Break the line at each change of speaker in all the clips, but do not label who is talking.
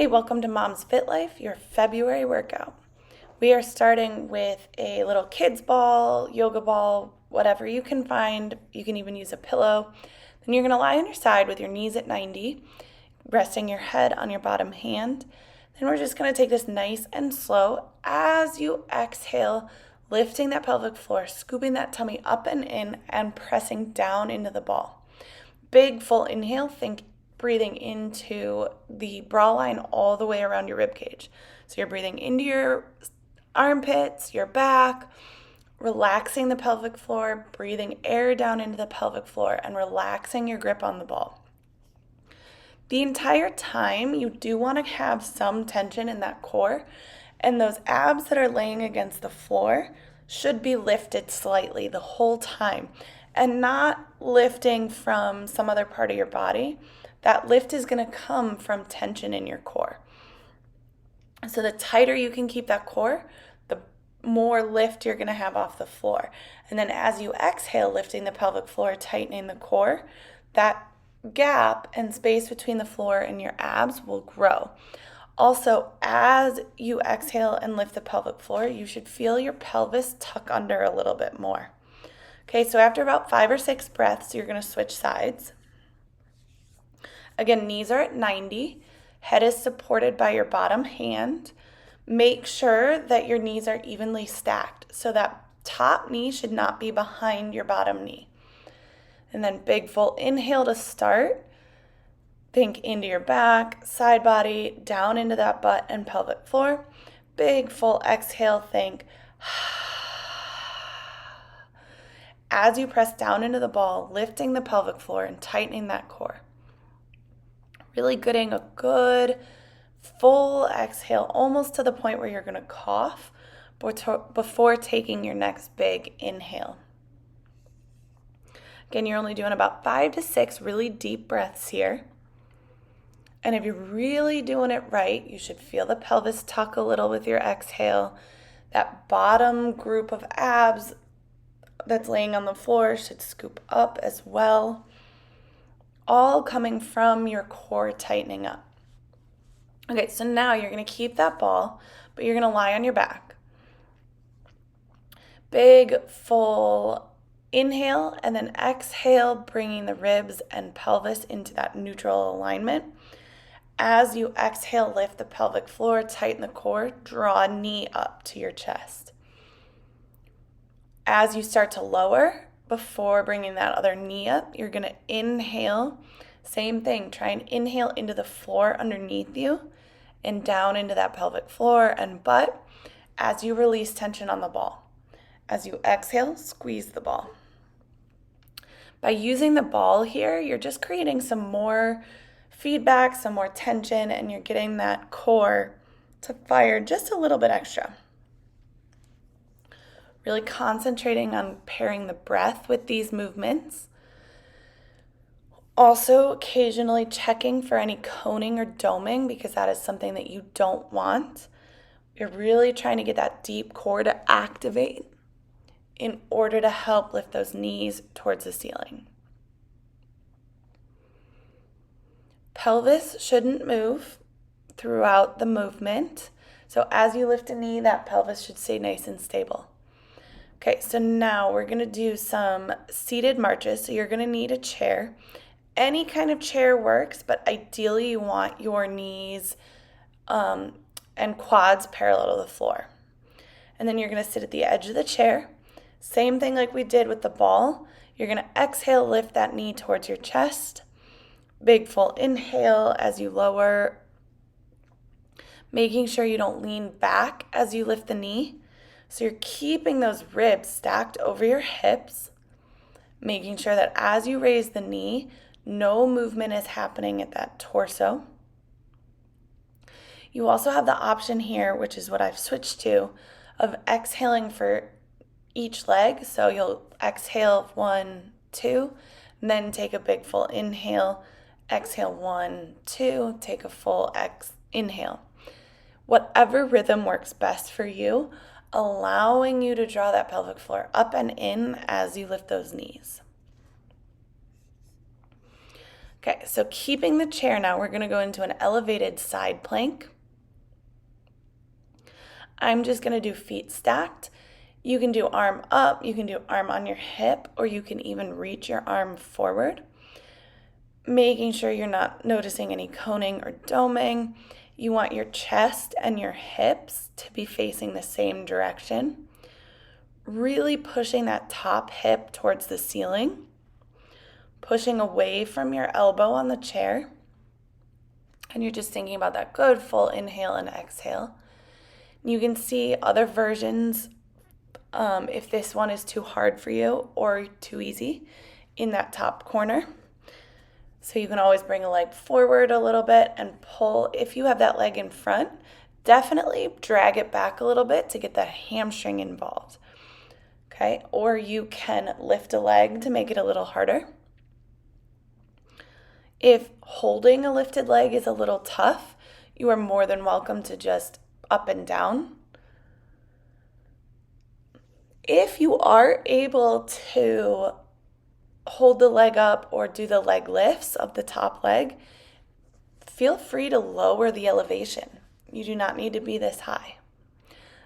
Hey, welcome to Mom's Fit Life, your February workout. We are starting with a little kids ball, yoga ball, whatever you can find. You can even use a pillow. Then you're going to lie on your side with your knees at 90, resting your head on your bottom hand. Then we're just going to take this nice and slow as you exhale, lifting that pelvic floor, scooping that tummy up and in, and pressing down into the ball. Big full inhale, think breathing into the bra line all the way around your rib cage. So you're breathing into your armpits, your back, relaxing the pelvic floor, breathing air down into the pelvic floor, and relaxing your grip on the ball. The entire time, you do want to have some tension in that core, and those abs that are laying against the floor should be lifted slightly the whole time, and not lifting from some other part of your body. That lift is going to come from tension in your core. So the tighter you can keep that core, the more lift you're going to have off the floor. And then as you exhale, lifting the pelvic floor, tightening the core, that gap and space between the floor and your abs will grow. Also, as you exhale and lift the pelvic floor, you should feel your pelvis tuck under a little bit more. Okay, so after about 5 or 6 breaths, you're going to switch sides. Again, knees are at 90. Head is supported by your bottom hand. Make sure that your knees are evenly stacked. So that top knee should not be behind your bottom knee. And then big full inhale to start. Think into your back, side body, down into that butt and pelvic floor. Big full exhale, think. As you press down into the ball, lifting the pelvic floor and tightening that core. Really getting a good full exhale, almost to the point where you're going to cough before taking your next big inhale. Again, you're only doing about 5 to 6 really deep breaths here. And if you're really doing it right, you should feel the pelvis tuck a little with your exhale. That bottom group of abs that's laying on the floor should scoop up as well. All coming from your core tightening up. Okay, so now you're going to keep that ball, but you're going to lie on your back. Big, full inhale, and then exhale, bringing the ribs and pelvis into that neutral alignment. As you exhale, lift the pelvic floor, tighten the core, draw a knee up to your chest. As you start to lower, before bringing that other knee up, you're going to inhale. Same thing. Try and inhale into the floor underneath you and down into that pelvic floor and butt as you release tension on the ball. As you exhale, squeeze the ball. By using the ball here, you're just creating some more feedback, some more tension, and you're getting that core to fire just a little bit extra. Really concentrating on pairing the breath with these movements. Also, occasionally checking for any coning or doming because that is something that you don't want. You're really trying to get that deep core to activate in order to help lift those knees towards the ceiling. Pelvis shouldn't move throughout the movement. So as you lift a knee, that pelvis should stay nice and stable. Okay, so now we're going to do some seated marches. So you're going to need a chair. Any kind of chair works, but ideally you want your knees and quads parallel to the floor. And then you're going to sit at the edge of the chair. Same thing like we did with the ball. You're going to exhale, lift that knee towards your chest. Big full inhale as you lower. Making sure you don't lean back as you lift the knee. So you're keeping those ribs stacked over your hips, making sure that as you raise the knee, no movement is happening at that torso. You also have the option here, which is what I've switched to, of exhaling for each leg. So you'll exhale 1, 2, and then take a big full inhale, exhale 1, 2, take a full inhale. Whatever rhythm works best for you, allowing you to draw that pelvic floor up and in as you lift those knees. Okay, so keeping the chair now, we're going to go into an elevated side plank. I'm just going to do feet stacked. You can do arm up, you can do arm on your hip, or you can even reach your arm forward. Making sure you're not noticing any coning or doming. You want your chest and your hips to be facing the same direction. Really pushing that top hip towards the ceiling. Pushing away from your elbow on the chair. And you're just thinking about that good full inhale and exhale. You can see other versions if this one is too hard for you or too easy in that top corner. So you can always bring a leg forward a little bit and pull. If you have that leg in front, definitely drag it back a little bit to get that hamstring involved. Okay, or you can lift a leg to make it a little harder. If holding a lifted leg is a little tough, you are more than welcome to just up and down. If you are able to hold the leg up or do the leg lifts of the top leg, feel free to lower the elevation. You do not need to be this high.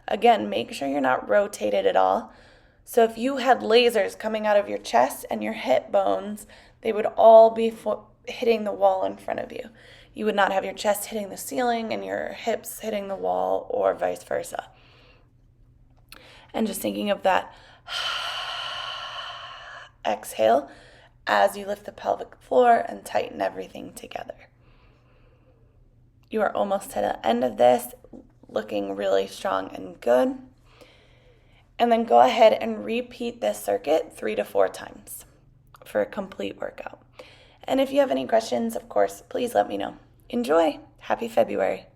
Again, make sure you're not rotated at all. So if you had lasers coming out of your chest and your hip bones, they would all be hitting the wall in front of you. You would not have your chest hitting the ceiling and your hips hitting the wall, or vice versa. And just thinking of that exhale as you lift the pelvic floor and tighten everything together. You are almost to the end of this, looking really strong and good. And then go ahead and repeat this circuit 3 to 4 times for a complete workout. And if you have any questions, of course, please let me know. Enjoy! Happy February!